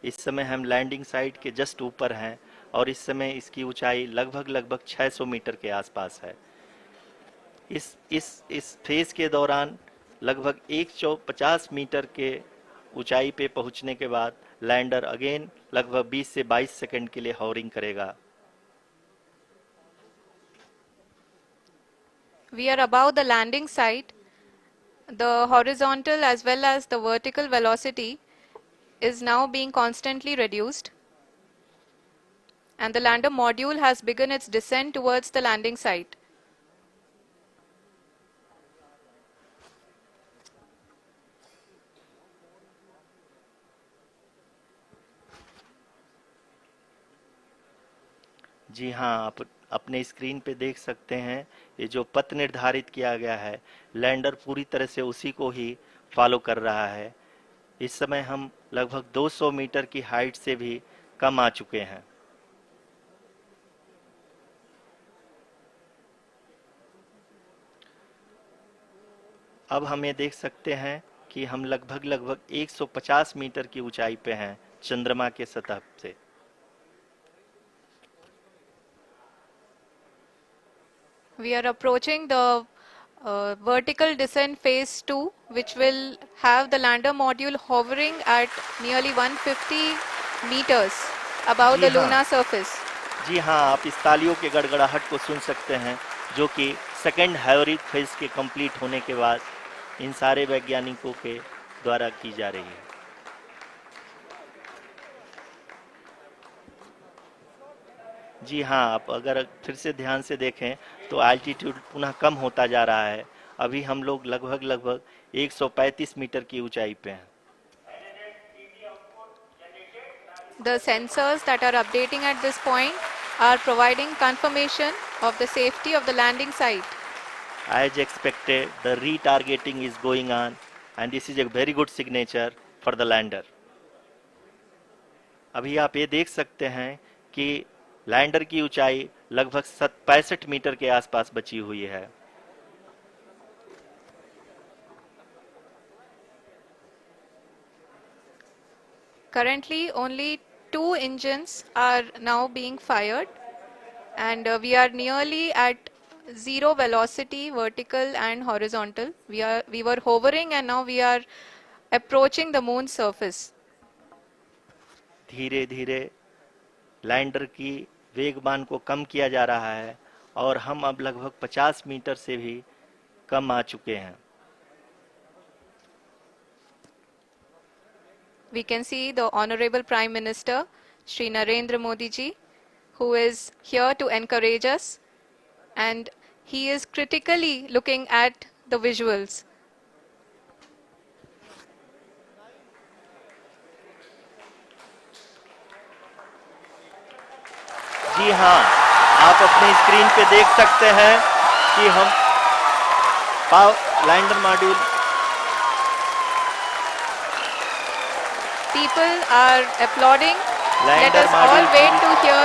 इस समय हम लैंडिंग साइट के जस्ट ऊपर हैं और इस समय इसकी ऊंचाई लगभग 600 मीटर के आसपास है। इस फेज के दौरान लगभग 150 मीटर के ऊंचाई पे पहुंचने के बाद लैंडर अगेन लगभग 20 से 22 सेकंड के लिए हॉवरिंग करेगा। We are above the landing site. The horizontal as well as the vertical velocity is now being constantly reduced, and the lander module has begun its descent towards the landing site. जी हाँ, आप अपने screen पे देख सकते हैं ये जो पथ निर्धारित किया गया है, लैंडर पूरी तरह से उसी को ही फॉलो कर रहा है। इस समय हम लगभग 200 मीटर की हाइट से भी कम आ चुके हैं। अब हम ये देख सकते हैं कि हम लगभग 150 मीटर की ऊंचाई पे हैं चंद्रमा के सतह से। We are approaching the vertical descent phase 2, which will have the lander module hovering at nearly 150 meters above ji the हाँ, lunar surface. जी हाँ, आप इस तालियों के गड़गड़ाहट को सुन सकते हैं जो कि सेकंड हाइवरिक फेज के कंप्लीट होने के बाद इन सारे वैज्ञानिकों के द्वारा की जा रही है। जी हाँ, आप अगर फिर से ध्यान से देखें तो एल्टीट्यूड पुनः कम होता जा रहा है। अभी हम लोग लगभग 135 मीटर की ऊंचाई पे हैं। The sensors that are updating at this point are providing confirmation of the safety of the landing site. As expected, the retargeting is going on and this is a very good signature for the lander. अभी आप ये देख सकते हैं कि lander की ऊंचाई लगभग 65 मीटर के आसपास बची हुई है। Currently, only 2 engines are now being fired, and we are nearly at zero velocity, vertical and horizontal. We were hovering, and now we are approaching the moon's surface. धीरे धीरे लैंडर की वेगमान को कम किया जा रहा है और हम अब लगभग 50 मीटर से भी कम आ चुके हैं। We can see the Honorable Prime Minister, Shri Narendra Modi ji, who is here to encourage us, and he is critically looking at the visuals. जी हाँ, आप अपने स्क्रीन पे देख सकते हैं कि हम lander module People are applauding. Let lander us all module wait to hear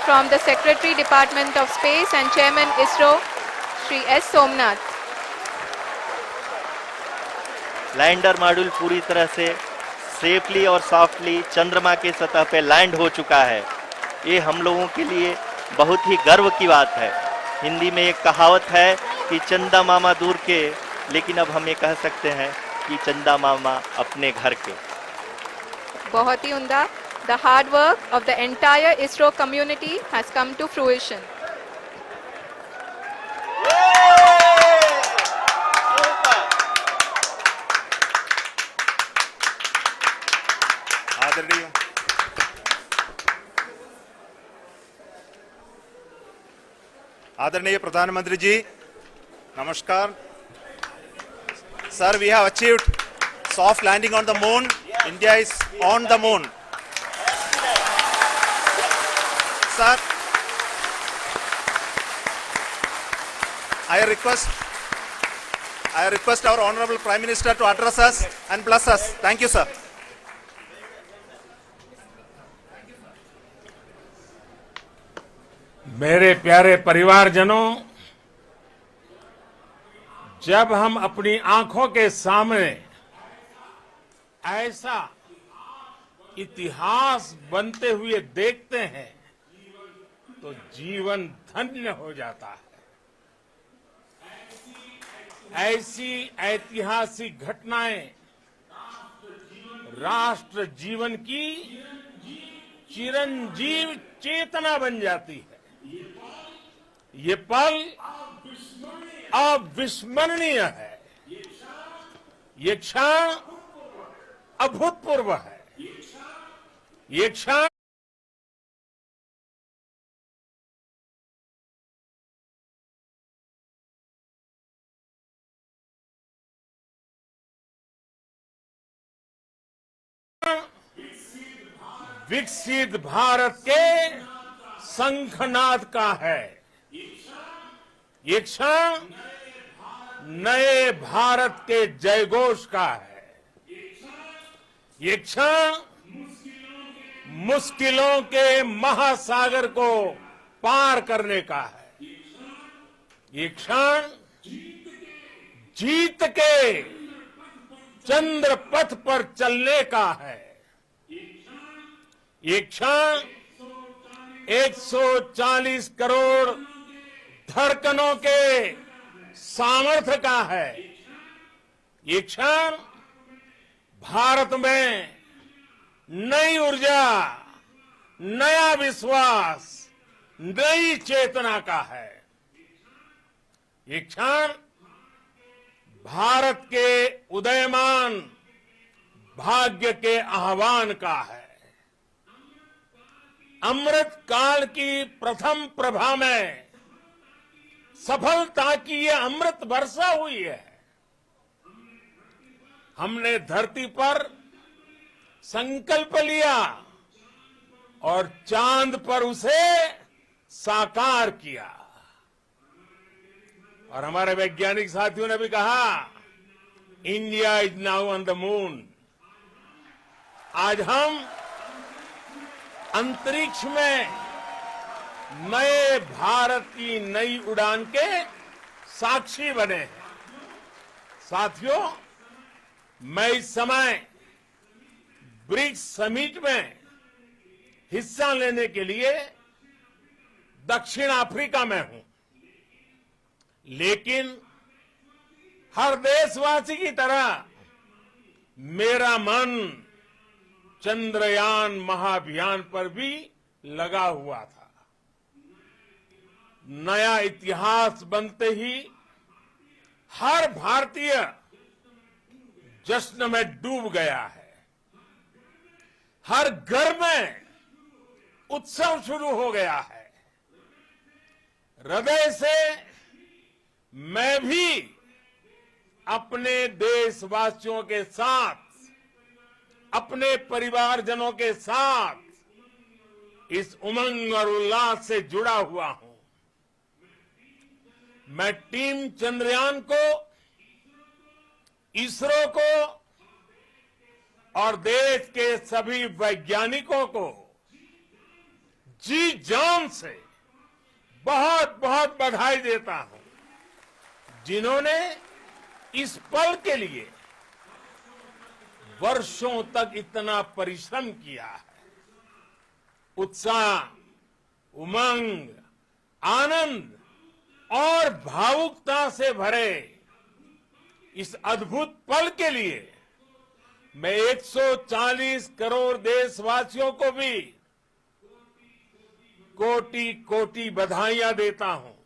from the Secretary Department of Space and Chairman ISRO, Shri S. Somnath. Lander module पूरी तरह से सेफली और सॉफ्टली चंद्रमा के सतह पे लैंड हो चुका है। ये हम लोगों के लिए बहुत ही गर्व की बात है। हिंदी में एक कहावत है कि चंदा मामा दूर के, लेकिन अब हम ये कह सकते हैं कि चंदा मामा अपने घर के। बहुत ही उम्दा. The hard work of the entire ISRO community has come to fruition. आदरणीय प्रधानमंत्री जी, नमस्कार। Sir, we have achieved soft landing on the moon. India is on the moon. Sir, I request our Honorable Prime Minister to address us and bless us. Thank you, sir. मेरे प्यारे परिवारजनों, जब हम अपनी आंखों के सामने ऐसा इतिहास बनते हुए देखते हैं तो जीवन धन्य हो जाता है। ऐसी ऐतिहासिक घटनाएं राष्ट्र जीवन की चिरंजीव चेतना बन जाती है। ये पल अविस्मरणीय है। ये क्षण अभूतपूर्व है। ये क्षण विकसित भारत के शंखनाद का है। ये क्षण नए भारत के जयघोष का है। ये क्षण मुश्किलों के महासागर को पार करने का है। ये क्षण जीत के चंद्र पथ पर चलने का है। ये क्षण 140 करोड़ धड़कनों के सामर्थ्य का है। ये क्षण भारत में नई ऊर्जा, नया विश्वास, नई चेतना का है। ये क्षण भारत के उदयमान भाग्य के आह्वान का है। अमृत काल की प्रथम प्रभा में सफलता की ये अमृत वर्षा हुई है। हमने धरती पर संकल्प लिया और चांद पर उसे साकार किया। और हमारे वैज्ञानिक साथियों ने भी कहा, India is now on the moon. आज हम अंतरिक्ष में नए भारत की नई उड़ान के साक्षी बने हैं। साथियों, मैं इस समय ब्रिक्स समिट में हिस्सा लेने के लिए दक्षिण अफ्रीका में हूं, लेकिन हर देशवासी की तरह मेरा मन चंद्रयान महाअभियान पर भी लगा हुआ था। नया इतिहास बनते ही हर भारतीय जश्न में डूब गया है। हर घर में उत्सव शुरू हो गया है। हृदय से मैं भी अपने देशवासियों के साथ, अपने परिवारजनों के साथ इस उमंग और उल्लास से जुड़ा हुआ हूं। मैं टीम चंद्रयान को, इसरो को और देश के सभी वैज्ञानिकों को जी जान से बहुत बहुत बधाई देता हूं, जिन्होंने इस पल के लिए वर्षों तक इतना परिश्रम किया है। उत्साह, उमंग, आनंद और भावुकता से भरे इस अद्भुत पल के लिए मैं 140 करोड़ देशवासियों को भी कोटि कोटि बधाइयां देता हूं।